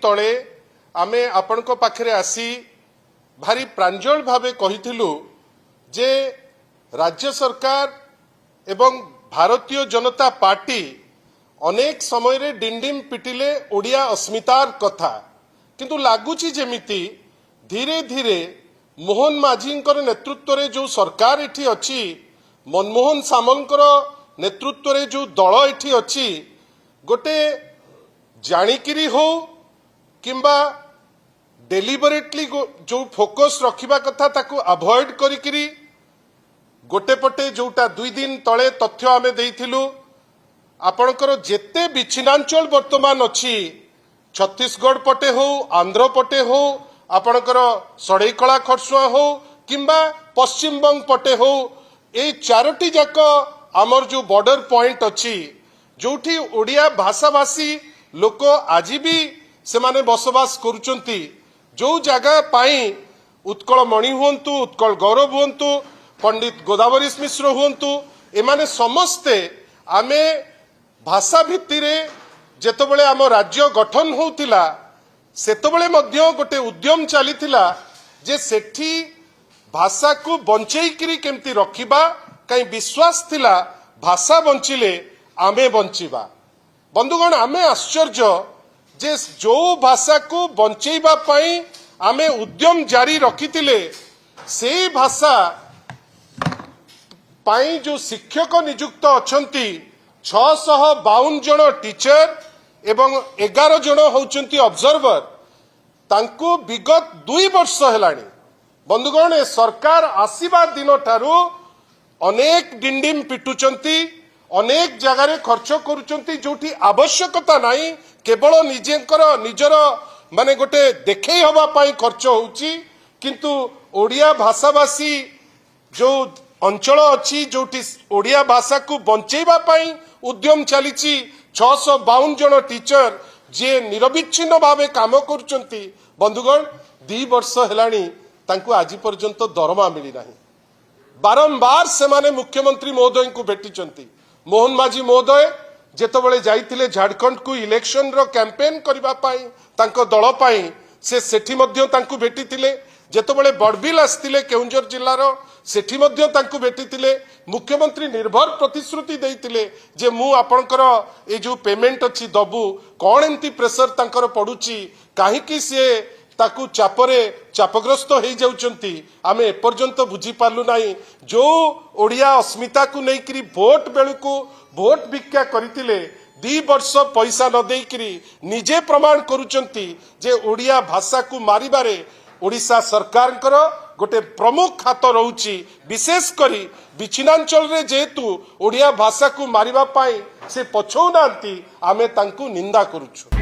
तले आमे आपनक पाखरे आसी भारी प्रांजल भावे कहिथिलु जे राज्य सरकार एवं भारतीय जनता पार्टी अनेक समय रे डिंडिम पिटिले ओडिया अस्मितार कथा किंतु लागुची जेमिति धीरे धीरे मोहन माझींकर नेतृत्व रे जो सरकार एठी अछि मनमोहन सामंकर नेतृत्व रे जो दल एठी अछि गोटे जानिकिरी हो किंबा डेलिबरेटली जो फोकस रखिबा कथा ताकू अवॉइड करिकिरी गोटे पटे जोटा 2 दिन तले तथ्य आमे देइथिलु आपणकर जेते विच्छिन्नांचल वर्तमान अछि छत्तीसगढ़ पटे हो आंध्र पटे हो आपणकर सड़ईकला खरसुआ हो किंबा पश्चिम बंग पटे हो ए चारोटी जाक आमर जो बॉर्डर पॉइंट अछि जोठी ओडिया भाषाभाषी लोक आज भी से माने बसवास करुचंती जो जगह पाई उत्कल मणि हुंतु उत्कल गौरव हुंतु पंडित गोदावरी मिश्र हुंतु एमाने समस्ते आमे भाषा भित्ति रे जेतबेले आम राज्य गठन होउतिला सेतबेले मध्य गोटे उद्यम चलीथिला जे सेठी भाषा को बंचेइकरी केमती रखिबा कई विश्वास थिला भाषा बंचिले आमे बंचिबा। बंधुगण आमे आश्चर्य जे जो भाषा को बंचेइबा पई आमे उद्यम जारी रखितिले से भाषा पाई जो शिक्षक नियुक्त अछंती 652 जन टीचर एवं 11 जन होचंती ऑब्जर्वर तांको विगत 2 वर्ष हेलानी। बंधुगण ए सरकार आसीबा दिन ठारू अनेक डिंडिम पिटुचंती अनेक जगह रे खर्च करूचंती जोठी आवश्यकता नाही केवल निजर माने गोटे देखै हवा पाई खर्च होउची किंतु ओडिया भाषाभाषी जो अंचल अच्छी जोटी ओडिया भाषा को बंचेबा पाई उद्यम चलीची 652 जन टीचर जे निरविच्छिन्न भावे काम करुचंती। बंधुगण 2 वर्ष हेलानी तांको आज पर्यंत दरमा मिली नाही। बारंबार से माने मुख्यमंत्री महोदय को भेटिचंती। मोहन माझी महोदय जेतबेले जाइतिले झारखंड को इलेक्शन रो कैंपेन करिबा पाई तांको दल पाई से सेठी मध्य तांको भेटितिले। जेतबेले बड़बिल आस्तिले केउंझर जिल्लार सेठी मध्य तांको भेटितिले। मुख्यमंत्री निर्भर प्रतिश्रुति देइतिले जे मु आपनकर ए जो पेमेंट अछि दबु कोन एंती प्रेशर तांकर पडुची काहे कि से ताकू चापरे चापग्रस्त हो जाउचंती आमे एपर्यंत बुझी पालु नाही। जो ओडिया अस्मिता को नेकरी वोट बेलुको वोट भिक्षा करथिले 2 वर्ष पैसा न देकरी निजे प्रमाण करुचंती जे ओडिया भाषा को मारिबारे ओडिशा सरकार गोटे प्रमुख हाथ रहुची। विशेष करी विच्छिन्नांचल रे जेतु ओडिया भाषा को मारिबा पाई से पछौ नांती आमे तांकू निंदा करूछु।